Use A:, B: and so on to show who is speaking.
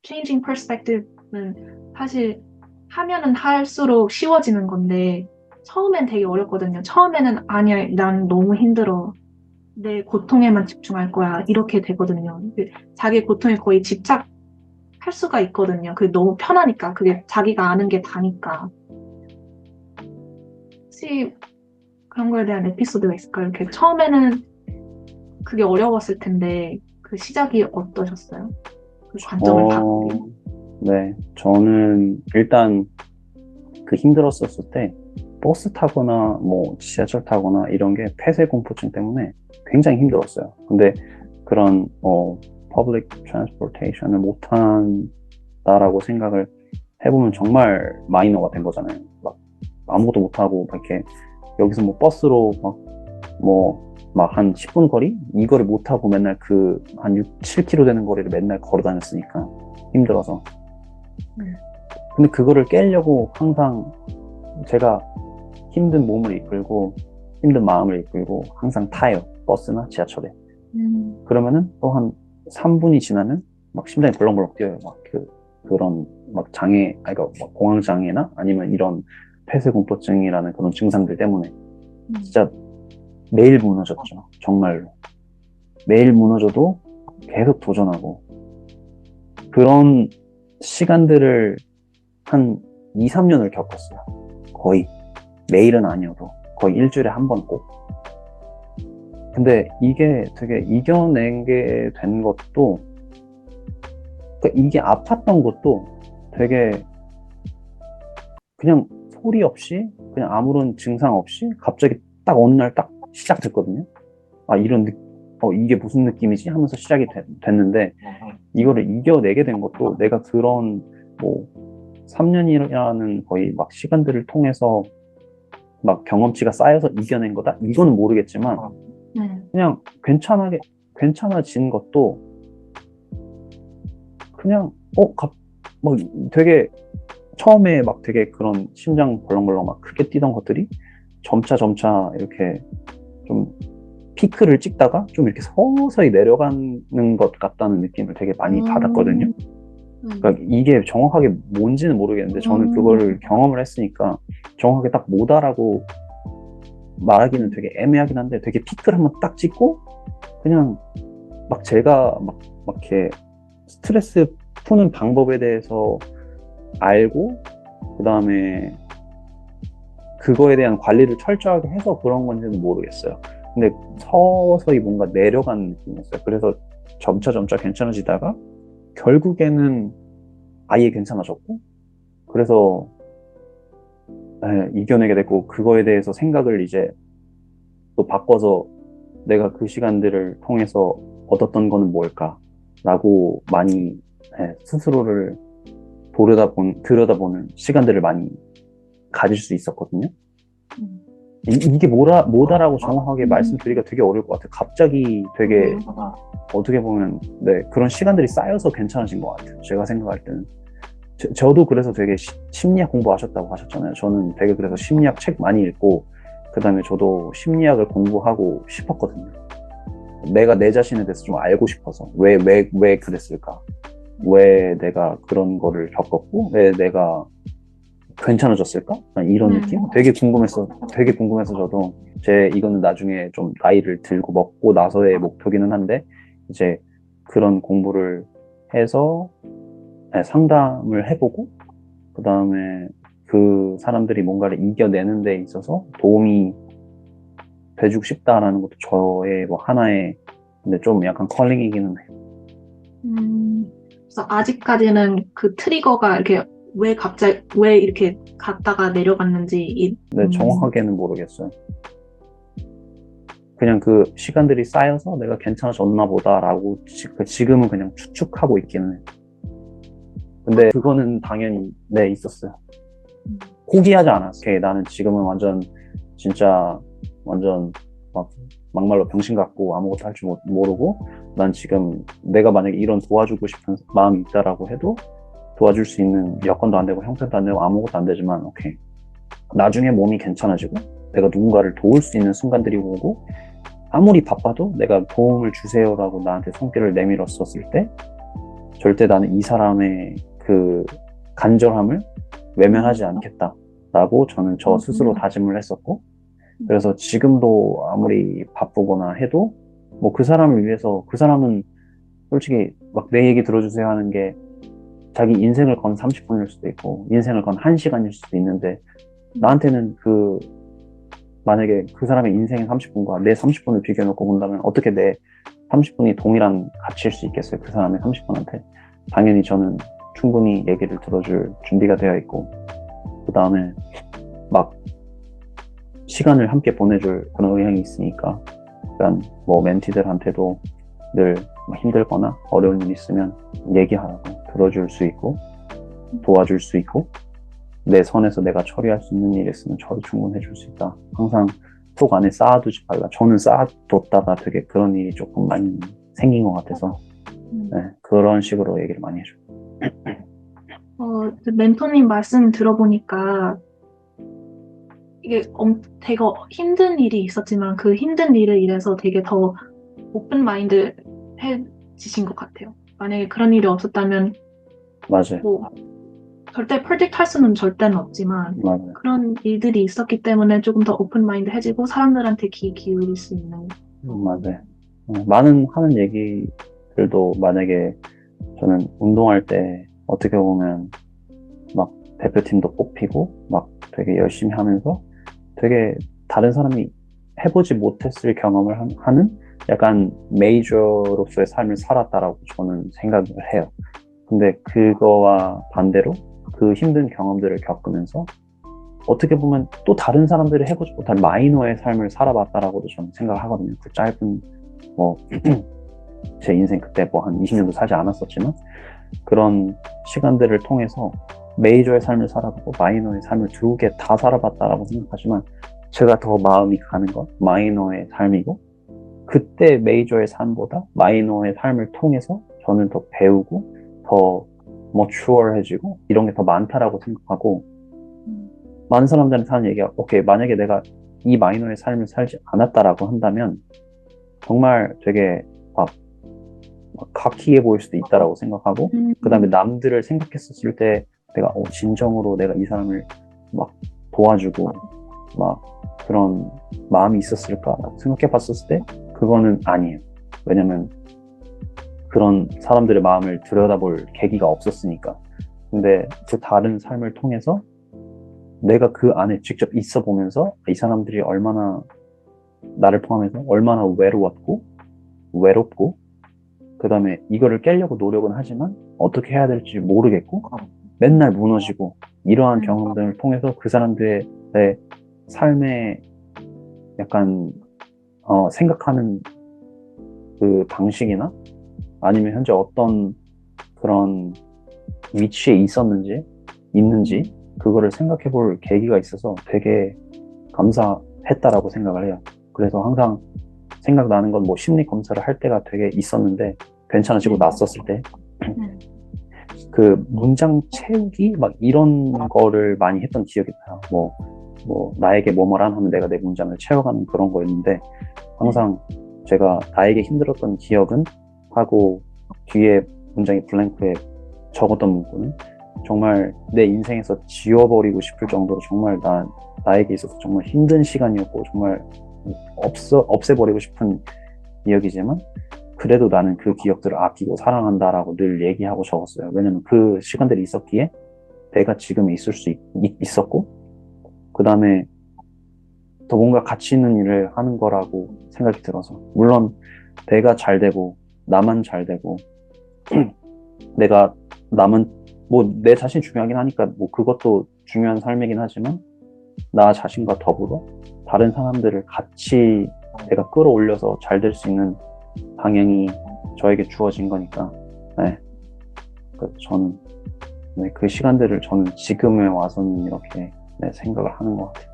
A: changing perspective는 사실 하면은 할수록 쉬워지는 건데 처음엔 되게 어렵거든요. 처음에는 아니야, 난 너무 힘들어. 내 고통에만 집중할 거야. 이렇게 되거든요. 자기 고통에 거의 집착할 수가 있거든요. 그게 너무 편하니까. 그게 자기가 아는 게 다니까. 혹시 그런 거에 대한 에피소드가 있을까요? 이렇게 처음에는 그게 어려웠을 텐데 그 시작이 어떠셨어요? 그 관점을 바꾸기.
B: 어, 네. 저는 일단 그 힘들었었을 때 버스 타거나 뭐 지하철 타거나 이런 게 폐쇄 공포증 때문에 굉장히 힘들었어요. 근데 그런 public transportation을 못한다라고 생각을 해보면 정말 마이너가 된 거잖아요. 막 아무것도 못하고 막 이렇게 여기서 뭐 버스로 막 한 10분 거리? 이거를 못하고 맨날 그 한 6, 7km 되는 거리를 맨날 걸어 다녔으니까 힘들어서.
A: 음.
B: 근데 그거를 깨려고 항상 제가 힘든 몸을 이끌고 힘든 마음을 이끌고 항상 타요. 버스나 지하철에. 그러면은 또 한 3분이 지나면 막 심장이 벌렁벌렁 뛰어요. 그런 막 장애, 아니, 그러니까 막 공황장애나 아니면 이런 폐쇄공포증이라는 그런 증상들 때문에 진짜 매일 무너졌죠. 정말로. 매일 무너져도 계속 도전하고 그런 시간들을 한 2, 3년을 겪었어요. 거의. 매일은 아니어도 거의 일주일에 한 번 꼭. 근데 이게 되게 이겨내게 된 것도, 그러니까 이게 아팠던 것도 되게 그냥 소리 없이, 그냥 아무런 증상 없이 갑자기 딱 어느 날 딱 시작됐거든요. 아, 이게 무슨 느낌이지? 하면서 시작이 됐는데, 이거를 이겨내게 된 것도 내가 그런, 뭐, 3년이라는 거의 막 시간들을 통해서 막 경험치가 쌓여서 이겨낸 거다? 이거는 모르겠지만,
A: 네.
B: 그냥 괜찮아진 것도 그냥, 막 되게, 처음에 막 되게 그런 심장 벌렁벌렁 막 크게 뛰던 것들이 점차 이렇게 좀 피크를 찍다가 좀 이렇게 서서히 내려가는 것 같다는 느낌을 되게 많이 받았거든요. 그러니까 이게 정확하게 뭔지는 모르겠는데 저는 그거를 경험을 했으니까 정확하게 딱 뭐다라고 말하기는 되게 애매하긴 한데 되게 피크를 한번 딱 찍고 그냥 막 제가 막 이렇게 스트레스 푸는 방법에 대해서 알고 그 다음에 그거에 대한 관리를 철저하게 해서 그런 건지는 모르겠어요. 근데 서서히 뭔가 내려가는 느낌이었어요. 그래서 점차 괜찮아지다가 결국에는 아예 괜찮아졌고 그래서 이겨내게 됐고 그거에 대해서 생각을 이제 또 바꿔서 내가 그 시간들을 통해서 얻었던 거는 뭘까라고 많이 스스로를 들여다보는 시간들을 많이 가질 수 있었거든요. 이게 뭐다라고 정확하게 말씀드리기가 되게 어려울 것 같아요. 갑자기 되게 어떻게 보면 네, 그런 시간들이 쌓여서 괜찮아진 것 같아요. 제가 생각할 때는. 저도 그래서 되게 심리학 공부하셨다고 하셨잖아요. 저는 되게 그래서 심리학 책 많이 읽고 그 다음에 저도 심리학을 공부하고 싶었거든요. 내가 내 자신에 대해서 좀 알고 싶어서 왜 그랬을까? 왜 내가 그런 거를 겪었고 왜 내가 괜찮아졌을까? 이런 느낌? 되게 궁금해서 저도 이거는 나중에 좀 나이를 들고 먹고 나서의 목표기는 한데 이제 그런 공부를 해서 상담을 해보고 그 다음에 그 사람들이 뭔가를 이겨내는 데 있어서 도움이 돼주고 싶다라는 것도 저의 뭐 하나의 근데 좀 약간 컬링이기는 해요.
A: 그래서 아직까지는 그 트리거가 이렇게 왜 이렇게 갔다가 내려갔는지,
B: 근데 정확하게는 모르겠어요. 그냥 그 시간들이 쌓여서 내가 괜찮아졌나 보다라고 지금은 그냥 추측하고 있기는 해요. 근데 그거는 당연히 네 있었어요. 포기하지 않았어요. 나는 지금은 진짜 완전 막 막말로 병신 같고 아무것도 할 줄 모르고 난 지금 내가 만약에 이런 도와주고 싶은 마음이 있다라고 해도 도와줄 수 있는 여건도 안 되고 형편도 안 되고 아무것도 안 되지만 오케이. 나중에 몸이 괜찮아지고 내가 누군가를 도울 수 있는 순간들이 오고 아무리 바빠도 내가 도움을 주세요라고 나한테 손길을 내밀었었을 때 절대 나는 이 사람의 그 간절함을 외면하지 않겠다라고 저는 저 스스로 다짐을 했었고, 그래서 지금도 아무리 바쁘거나 해도 뭐 그 사람을 위해서, 그 사람은 솔직히 막 내 얘기 들어주세요 하는 게 자기 인생을 건 30분일 수도 있고 인생을 건 1시간일 수도 있는데, 나한테는 만약에 그 사람의 인생의 30분과 내 30분을 비교해놓고 본다면 어떻게 내 30분이 동일한 가치일 수 있겠어요, 그 사람의 30분한테. 당연히 저는 충분히 얘기를 들어줄 준비가 되어 있고, 그 다음에 막 시간을 함께 보내줄 그런 의향이 있으니까, 그러니까 뭐 멘티들한테도 늘 힘들거나 어려운 일 있으면 얘기하라고 들어줄 수 있고 도와줄 수 있고, 내 선에서 내가 처리할 수 있는 일 있으면 처리 충분히 해줄 수 있다. 항상 속 안에 쌓아두지 말라. 저는 쌓아뒀다가 되게 그런 일이 조금 많이 생긴 것 같아서 네, 그런 식으로 얘기를 많이 해줘요.
A: 멘토님 말씀 들어보니까 이게 되게 힘든 일이 있었지만 그 힘든 일을 인해서 되게 더 오픈 마인드 해지신 것 같아요. 만약에 그런 일이 없었다면
B: 맞아요.
A: 뭐 절대 프로젝트 할 수는 절대는 없지만
B: 맞아요.
A: 그런 일들이 있었기 때문에 조금 더 오픈 마인드 해지고 사람들한테 귀 기울일 수 있는.
B: 맞아요. 많은 하는 얘기들도, 만약에 저는 운동할 때 어떻게 보면 막 대표팀도 뽑히고 막 되게 열심히 하면서 되게 다른 사람이 해보지 못했을 경험을 하는 약간 메이저로서의 삶을 살았다라고 저는 생각을 해요. 근데 그거와 반대로 그 힘든 경험들을 겪으면서 어떻게 보면 또 다른 사람들이 해보지 못한 마이너의 삶을 살아봤다라고도 저는 생각을 하거든요. 그 짧은 뭐 제 인생 그때 뭐 한 20년도 살지 않았었지만 그런 시간들을 통해서 메이저의 삶을 살아보고 마이너의 삶을 두 개 다 살아봤다라고 생각하지만, 제가 더 마음이 가는 건 마이너의 삶이고, 그때 메이저의 삶보다 마이너의 삶을 통해서 저는 더 배우고 더 머추얼해지고 이런 게 더 많다라고 생각하고, 많은 사람들한테 하는 얘기가, 오케이, 만약에 내가 이 마이너의 삶을 살지 않았다라고 한다면 정말 되게 막 가키해 보일 수도 있다라고 생각하고, 그 다음에 남들을 생각했었을 때 내가 진정으로 내가 이 사람을 막 도와주고 막 그런 마음이 있었을까라고 생각해 봤었을 때 그거는 아니에요. 왜냐면 그런 사람들의 마음을 들여다볼 계기가 없었으니까. 근데 그 다른 삶을 통해서 내가 그 안에 직접 있어 보면서 이 사람들이 얼마나, 나를 포함해서 얼마나 외롭고 그 다음에 이거를 깨려고 노력은 하지만 어떻게 해야 될지 모르겠고 맨날 무너지고, 이러한 경험들을 통해서 그 사람들의 삶의 약간 생각하는 그 방식이나 아니면 현재 어떤 그런 위치에 있는지 그거를 생각해 볼 계기가 있어서 되게 감사했다라고 생각을 해요. 그래서 항상 생각나는 건 뭐 심리 검사를 할 때가 되게 있었는데, 괜찮아지고 났었을 때 그 문장 채우기 막 이런 거를 많이 했던 기억이 나요. 뭐 나에게 뭐뭐란 하면 내가 내 문장을 채워가는 그런 거였는데, 항상 제가 나에게 힘들었던 기억은 하고 뒤에 문장이 블랭크에 적었던 문구는 정말 내 인생에서 지워버리고 싶을 정도로 정말 나에게 있어서 정말 힘든 시간이었고 정말 없애버리고 싶은 기억이지만, 그래도 나는 그 기억들을 아끼고 사랑한다라고 늘 얘기하고 적었어요. 왜냐면 그 시간들이 있었기에 내가 지금 있을 수 있었고, 그 다음에 더 뭔가 가치 있는 일을 하는 거라고 생각이 들어서, 물론 내가 잘 되고 나만 잘 되고 뭐 내 자신이 중요하긴 하니까 뭐 그것도 중요한 삶이긴 하지만, 나 자신과 더불어 다른 사람들을 같이 내가 끌어올려서 잘 될 수 있는 방향이 저에게 주어진 거니까, 네. 저는 그 시간들을 저는 지금에 와서는 이렇게 생각을 하는 것 같아요.